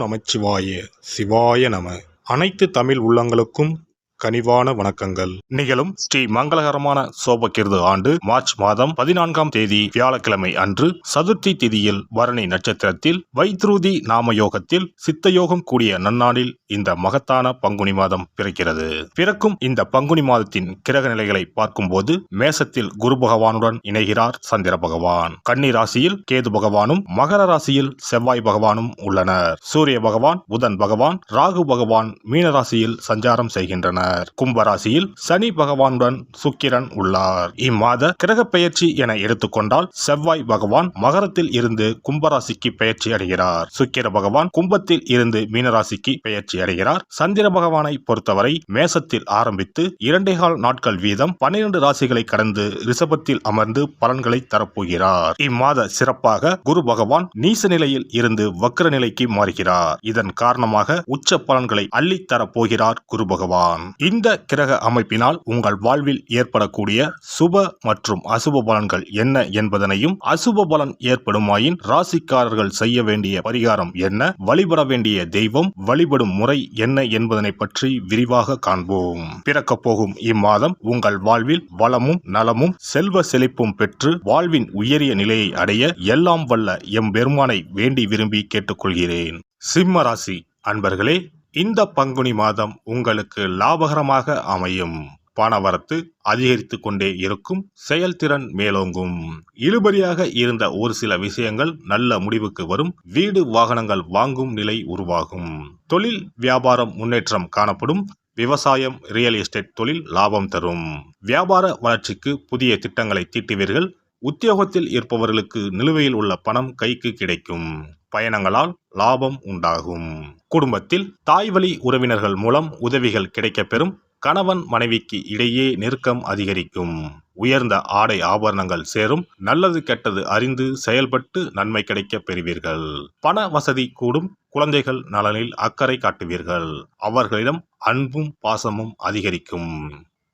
நமச்சிவாய சிவாய நம. அனைத்து தமிழ் உள்ளங்களுக்கும் கனிவான வணக்கங்கள். நிகழும் ஸ்ரீ மங்களகரமான சோபகிருது ஆண்டு மார்ச் மாதம் 14ஆம் தேதி வியாழக்கிழமை அன்று சதுர்த்தி திதியில் பரணி நட்சத்திரத்தில் வைத்ருதி நாம யோகத்தில் சித்தயோகம் கூடிய நன்னாளில் இந்த மகத்தான பங்குனி மாதம் பிறக்கிறது. பிறக்கும் இந்த பங்குனி மாதத்தின் கிரக நிலைகளை பார்க்கும்போது மேசத்தில் குரு பகவானுடன் இணைகிறார் சந்திர பகவான். கன்னி ராசியில் கேது பகவானும் மகர ராசியில் செவ்வாய் பகவானும் உள்ளனர். சூரிய பகவான் புதன் பகவான் ராகு பகவான் மீன ராசியில் சஞ்சாரம் செய்கின்றனர். கும்பராசியில் சனி பகவானுடன் சுக்கிரன் உள்ளார். இம்மாத கிரக பெயர்ச்சி என எடுத்துக்கொண்டால் செவ்வாய் பகவான் மகரத்தில் இருந்து கும்பராசிக்கு பெயர்ச்சி அடைகிறார். சுக்கிர பகவான் கும்பத்தில் இருந்து மீனராசிக்கு பெயர்ச்சி அடைகிறார். சந்திர பகவானை பொறுத்தவரை மேசத்தில் ஆரம்பித்து 2.25 நாட்கள் வீதம் 12 ராசிகளை கடந்து ரிஷபத்தில் அமர்ந்து பலன்களை தரப்போகிறார். இம்மாத சிறப்பாக குரு பகவான் நீச நிலையில் இருந்து வக்ர நிலைக்கு மாறுகிறார். இதன் காரணமாக உச்ச பலன்களை அள்ளித் தரப்போகிறார் குரு பகவான். இந்த கிரக அமைப்பினால் உங்கள் வாழ்வில் ஏற்படக்கூடிய சுப மற்றும் அசுப பலன்கள் என்ன என்பதனையும், அசுப பலன் ஏற்படுமாயின் ராசிக்காரர்கள் செய்ய வேண்டிய பரிகாரம் என்ன, வழிபட வேண்டிய தெய்வம், வழிபடும் முறை என்ன என்பதனை பற்றி விரிவாக காண்போம். பிறக்கப் போகும் இம்மாதம் உங்கள் வாழ்வில் வளமும் நலமும் செல்வ செழிப்பும் பெற்று வாழ்வின் உயரிய நிலையை அடைய எல்லாம் வல்ல எம்பெருமானை வேண்டி விரும்பி கேட்டுக்கொள்கிறேன். சிம்ம ராசி அன்பர்களே, இந்த பங்குனி மாதம் உங்களுக்கு லாபகரமாக அமையும். பணவரத்து அதிகரித்து கொண்டே இருக்கும். செயல்திறன் மேலோங்கும். இழுபறியாக இருந்த ஒரு சில விஷயங்கள் நல்ல முடிவுக்கு வரும். வீடு வாகனங்கள் வாங்கும் நிலை உருவாகும். தொழில் வியாபாரம் முன்னேற்றம் காணப்படும். விவசாயம் ரியல் எஸ்டேட் தொழில் லாபம் தரும். வியாபார வளர்ச்சிக்கு புதிய திட்டங்களை தீட்டுவீர்கள். உத்தியோகத்தில் இருப்பவர்களுக்கு நிலுவையில் உள்ள பணம் கைக்கு கிடைக்கும். பயணங்களால் லாபம் உண்டாகும். குடும்பத்தில் தாய்வழி உறவினர்கள் மூலம் உதவிகள் கிடைக்கப்பெறும். கணவன் மனைவிக்கு இடையே நெருக்கம் அதிகரிக்கும். உயர்ந்த ஆடை ஆபரணங்கள் சேரும். நல்லது கெட்டது அறிந்து செயல்பட்டு நன்மை கிடைக்க பெறுவீர்கள். பண வசதி கூடும். குழந்தைகள் நலனில் அக்கறை காட்டுவீர்கள். அவர்களிடம் அன்பும் பாசமும் அதிகரிக்கும்.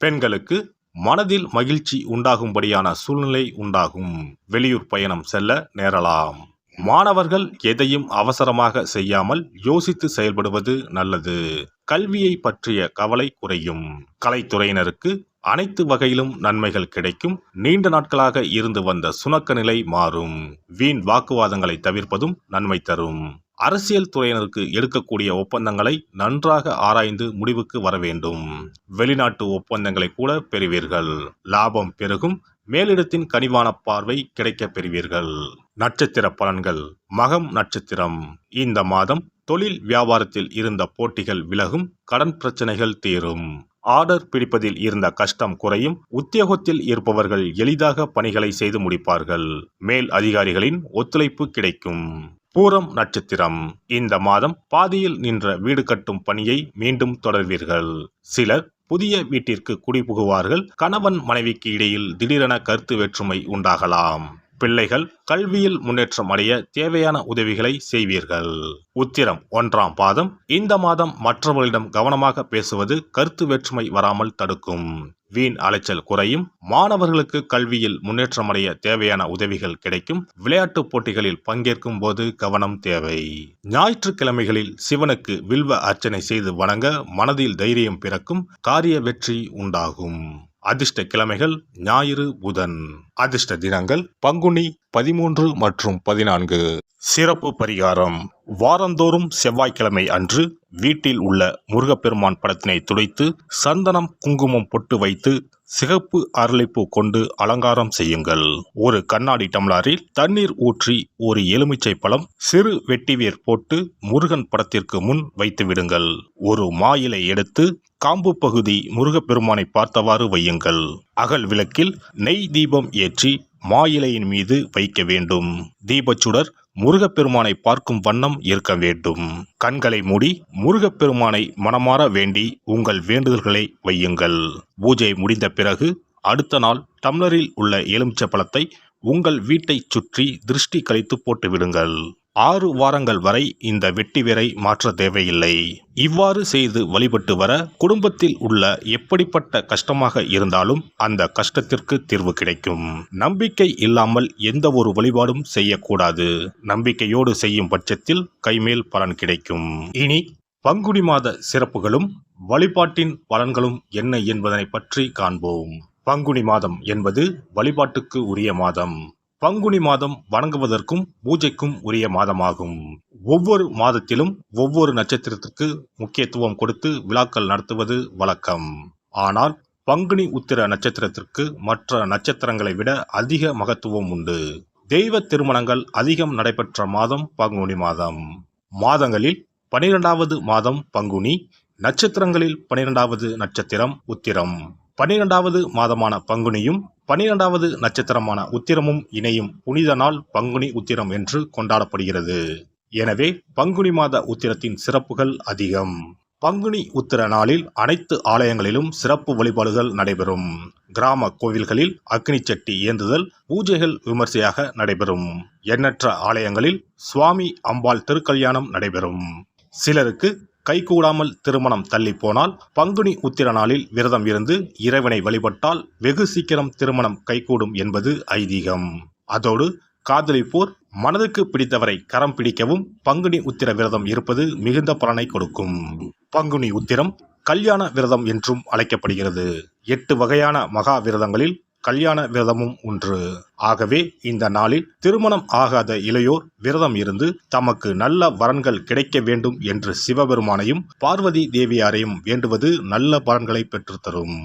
பெண்களுக்கு மனதில் மகிழ்ச்சி உண்டாகும்படியான சூழ்நிலை உண்டாகும். வெளியூர் பயணம் செல்ல நேரலாம். மாணவர்கள் எதையும் அவசரமாக செய்யாமல் யோசித்து செயல்படுவது நல்லது. கல்வியை பற்றிய கவலை குறையும். கலைத்துறையினருக்கு அனைத்து வகையிலும் நன்மைகள் கிடைக்கும். நீண்ட நாட்களாக இருந்து வந்த சுணக்க நிலை மாறும். வீண் வாக்குவாதங்களை தவிர்ப்பதும் நன்மை தரும். அரசியல் துறையினருக்கு எடுக்கக்கூடிய ஒப்பந்தங்களை நன்றாக ஆராய்ந்து முடிவுக்கு வர வேண்டும். வெளிநாட்டு ஒப்பந்தங்களை கூட பெறுவீர்கள். லாபம் பெருகும். மேலிடத்தின் கனிவான பார்வை கிடைக்க பெறுவீர்கள். நட்சத்திர பலன்கள். மகம் நட்சத்திரம். இந்த மாதம் தொழில் வியாபாரத்தில் இருந்த போட்டிகள் விலகும். கடன் பிரச்சனைகள் தீரும். ஆர்டர் பிடிப்பதில் இருந்த கஷ்டம் குறையும். உத்தியோகத்தில் இருப்பவர்கள் எளிதாக பணிகளை செய்து முடிப்பார்கள். மேல் அதிகாரிகளின் ஒத்துழைப்பு கிடைக்கும். பூரம் நட்சத்திரம். இந்த மாதம் பாதியில் நின்ற வீடு கட்டும் பணியை மீண்டும் தொடர்வீர்கள். சிலர் புதிய வீட்டிற்கு குடிபுகுவார்கள். கணவன் மனைவிக்கு இடையில் திடீரென கருத்து வேற்றுமை உண்டாகலாம். பிள்ளைகள் கல்வியில் முன்னேற்றம் அடைய தேவையான உதவிகளை செய்வீர்கள். உத்திரம் 1ஆம் பாதம். இந்த மாதம் மற்றவர்களிடம் கவனமாக பேசுவது கருத்து வேற்றுமை வராமல் தடுக்கும். வீண் அலைச்சல் குறையும். மாணவர்களுக்கு கல்வியில் முன்னேற்றம் அடைய தேவையான உதவிகள் கிடைக்கும். விளையாட்டு போட்டிகளில் பங்கேற்கும் போது கவனம் தேவை. ஞாயிற்றுக்கிழமைகளில் சிவனுக்கு வில்வ அர்ச்சனை செய்து வணங்க மனதில் தைரியம் பிறக்கும். காரிய வெற்றி உண்டாகும். அதிர்ஷ்ட கிழமைகள் ஞாயிறு புதன். அதிர்ஷ்ட தினங்கள் பங்குனி 13 மற்றும் 14. சிறப்பு பரிகாரம். வாரந்தோறும் செவ்வாய்க்கிழமை அன்று வீட்டில் உள்ள முருகப்பெருமான் படத்தினை துடைத்து சந்தனம் குங்குமம் பொட்டு வைத்து சிகப்பு அரளிப்பூ கொண்டு அலங்காரம் செய்யுங்கள். ஒரு கண்ணாடி டம்ளரில் தண்ணீர் ஊற்றி ஒரு எலுமிச்சை பழம் சிறு வெட்டிவேர் போட்டு முருகன் படத்திற்கு முன் வைத்து விடுங்கள். ஒரு மா இலை எடுத்து காம்பு பகுதி முருகப்பெருமானை பார்த்தவாறு வையுங்கள். அகல் விளக்கில் நெய் தீபம் ஏற்றி மா இலையின் மீது வைக்க வேண்டும். தீபச்சுடர் முருகப்பெருமானை பார்க்கும் வண்ணம் இருக்க வேண்டும். கண்களை மூடி முருகப்பெருமானை மனமாற வேண்டி உங்கள் வேண்டுதல்களை வையுங்கள். பூஜை முடிந்த பிறகு அடுத்த நாள் டம்ளரில் உள்ள எலுமிச்சை பழத்தை உங்கள் வீட்டை சுற்றி திருஷ்டி கழித்து போட்டு விடுங்கள். 6 வாரங்கள் வரை இந்த வெட்டி வேரை மாற்ற தேவையில்லை. இவ்வாறு செய்து வழிபட்டு வர குடும்பத்தில் உள்ள எப்படிப்பட்ட கஷ்டமாக இருந்தாலும் அந்த கஷ்டத்திற்கு தீர்வு கிடைக்கும். நம்பிக்கை இல்லாமல் எந்த ஒரு வழிபாடும் செய்யக்கூடாது. நம்பிக்கையோடு செய்யும் பட்சத்தில் கைமேல் பலன் கிடைக்கும். இனி பங்குனி மாத சிறப்புகளும் வழிபாட்டின் பலன்களும் என்ன என்பதனை பற்றி காண்போம். பங்குனி மாதம் என்பது வழிபாட்டுக்கு உரிய மாதம். பங்குனி மாதம் வணங்குவதற்கும் பூஜைக்கும் உரிய மாதமாகும். ஒவ்வொரு மாதத்திலும் ஒவ்வொரு நட்சத்திரத்திற்கு முக்கியத்துவம் கொடுத்து விழாக்கள் நடத்துவது வழக்கம். ஆனால் பங்குனி உத்திர நட்சத்திரத்திற்கு மற்ற நட்சத்திரங்களை விட அதிக மகத்துவம் உண்டு. தெய்வ திருமணங்கள் அதிகம் நடைபெற்ற மாதம் பங்குனி மாதம். மாதங்களில் 12வது மாதம் பங்குனி, நட்சத்திரங்களில் 12வது நட்சத்திரம் உத்திரம். 12வது மாதமான பங்குனியும் 12வது நட்சத்திரமான உத்திரமும் இணையும் புனித நாள் பங்குனி உத்திரம் என்று கொண்டாடப்படுகிறது. எனவே பங்குனி மாத உத்திரத்தின் சிறப்புகள் அதிகம். பங்குனி உத்திர நாளில் அனைத்து ஆலயங்களிலும் சிறப்பு வழிபாடுகள் நடைபெறும். கிராம கோவில்களில் அக்னி சட்டி ஏந்துதல், பூஜைகள் விமர்சையாக நடைபெறும். எண்ணற்ற ஆலயங்களில் சுவாமி அம்பாள் திருக்கல்யாணம் நடைபெறும். சிலருக்கு கைகூடாமல் திருமணம் தள்ளி போனால் பங்குனி உத்திர நாளில் விரதம் இருந்து இறைவனை வழிபட்டால் வெகு சீக்கிரம் திருமணம் கைகூடும் என்பது ஐதீகம். அதோடு காதலிப்போர் மனதுக்கு பிடித்தவரை கரம் பிடிக்கவும் பங்குனி உத்திர விரதம் இருப்பது மிகுந்த பலனை கொடுக்கும். பங்குனி உத்திரம் கல்யாண விரதம் என்றும் அழைக்கப்படுகிறது. 8 வகையான மகா விரதங்களில் கல்யாண விரதமும் ஒன்று. ஆகவே இந்த நாளில் திருமணம் ஆகாத இளையோர் விரதம் இருந்து தமக்கு நல்ல வரன்கள் கிடைக்க வேண்டும் என்று சிவபெருமானையும் பார்வதி தேவியாரையும் வேண்டுவது நல்ல பலன்களை பெற்றுத்தரும்.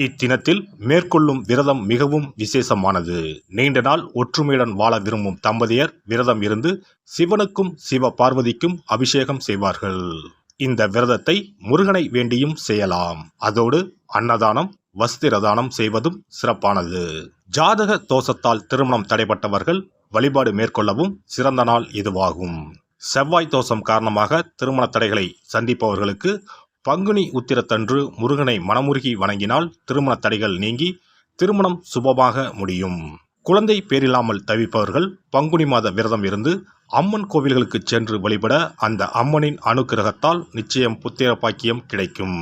இத்தினத்தில் மேற்கொள்ளும் விரதம் மிகவும் விசேஷமானது. நீண்ட நாள் ஒற்றுமையுடன் வாழ விரும்பும் தம்பதியர் விரதம் இருந்து சிவனுக்கும் சிவ பார்வதிக்கும் அபிஷேகம் செய்வார்கள். இந்த விரதத்தை முருகனை வேண்டியும் செய்யலாம். அதோடு அன்னதானம், வஸ்திரதானம் செய்வதும் சிறப்பானது. ஜாதக தோஷத்தால் திருமணம் தடைப்பட்டவர்கள் வழிபாடு மேற்கொள்ளவும் சிறந்த நாள் இதுவாகும். செவ்வாய் தோஷம் காரணமாக திருமண தடைகளை சந்திப்பவர்களுக்கு பங்குனி உத்திரத்தன்று முருகனை மனமுருகி வணங்கினால் திருமண தடைகள் நீங்கி திருமணம் சுபமாக முடியும். குழந்தை பேரில்லாமல் தவிப்பவர்கள் பங்குனி மாத விரதம் இருந்து அம்மன் கோவில்களுக்கு சென்று வழிபட அந்த அம்மனின் அனுக்கிரகத்தால் நிச்சயம் புத்திர பாக்கியம் கிடைக்கும்.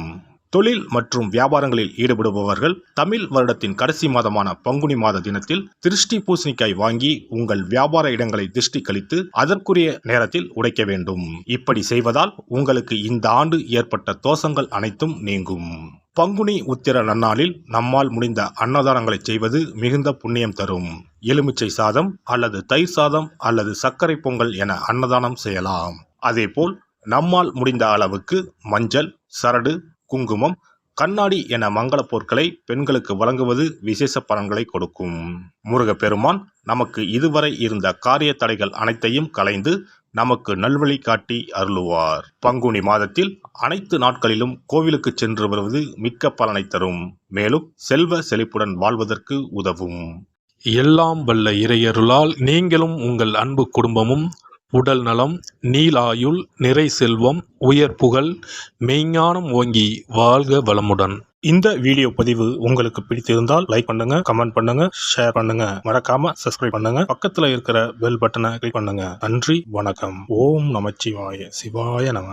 தொழில் மற்றும் வியாபாரங்களில் ஈடுபடுபவர்கள் தமிழ் வருடத்தின் கடைசி மாதமான பங்குனி மாத தினத்தில் திருஷ்டி பூசணிக்காய் வாங்கி உங்கள் வியாபார இடங்களை திருஷ்டி கழித்து அதற்குரிய நேரத்தில் உடைக்க வேண்டும். இப்படி செய்வதால் உங்களுக்கு இந்த ஆண்டு ஏற்பட்ட தோஷங்கள் அனைத்தும் நீங்கும். பங்குனி உத்திர நன்னாளில் நம்மால் முடிந்த அன்னதானங்களை செய்வது மிகுந்த புண்ணியம் தரும். எலுமிச்சை சாதம் அல்லது தயிர் சாதம் அல்லது சர்க்கரை பொங்கல் என அன்னதானம் செய்யலாம். அதேபோல் நம்மால் முடிந்த அளவுக்கு மஞ்சள், சரடு, குங்குமம், கண்ணாடி என மங்கள பொருட்களை பெண்களுக்கு வழங்குவது விசேஷ பலன்களை கொடுக்கும். முருகப்பெருமான் நமக்கு இதுவரை இருந்த காரிய தடைகள் அனைத்தையும் களைந்து நமக்கு நல்வழி காட்டி அருளுவார். பங்குனி மாதத்தில் அனைத்து நாட்களிலும் கோவிலுக்கு சென்று வருவது மிக்க பலனை தரும். மேலும் செல்வ செழிப்புடன் வாழ்வதற்கு உதவும். எல்லாம் வல்ல இறையருளால் நீங்களும் உங்கள் அன்பு குடும்பமும் உடல் நலம், நீலாயுள், நிறை செல்வம், உயர் புகழ், மெய்ஞானம் ஓங்கி வாழ்க வளமுடன். இந்த வீடியோ பதிவு உங்களுக்கு பிடித்திருந்தால் லைக் பண்ணுங்க, கமெண்ட் பண்ணுங்க, ஷேர் பண்ணுங்க, மறக்காம சப்ஸ்கிரைப் பண்ணுங்க, பக்கத்துல இருக்கிற பெல் பட்டனை கிளிக் பண்ணுங்க. நன்றி, வணக்கம். ஓம் நமச்சிவாய. சிவாய நம.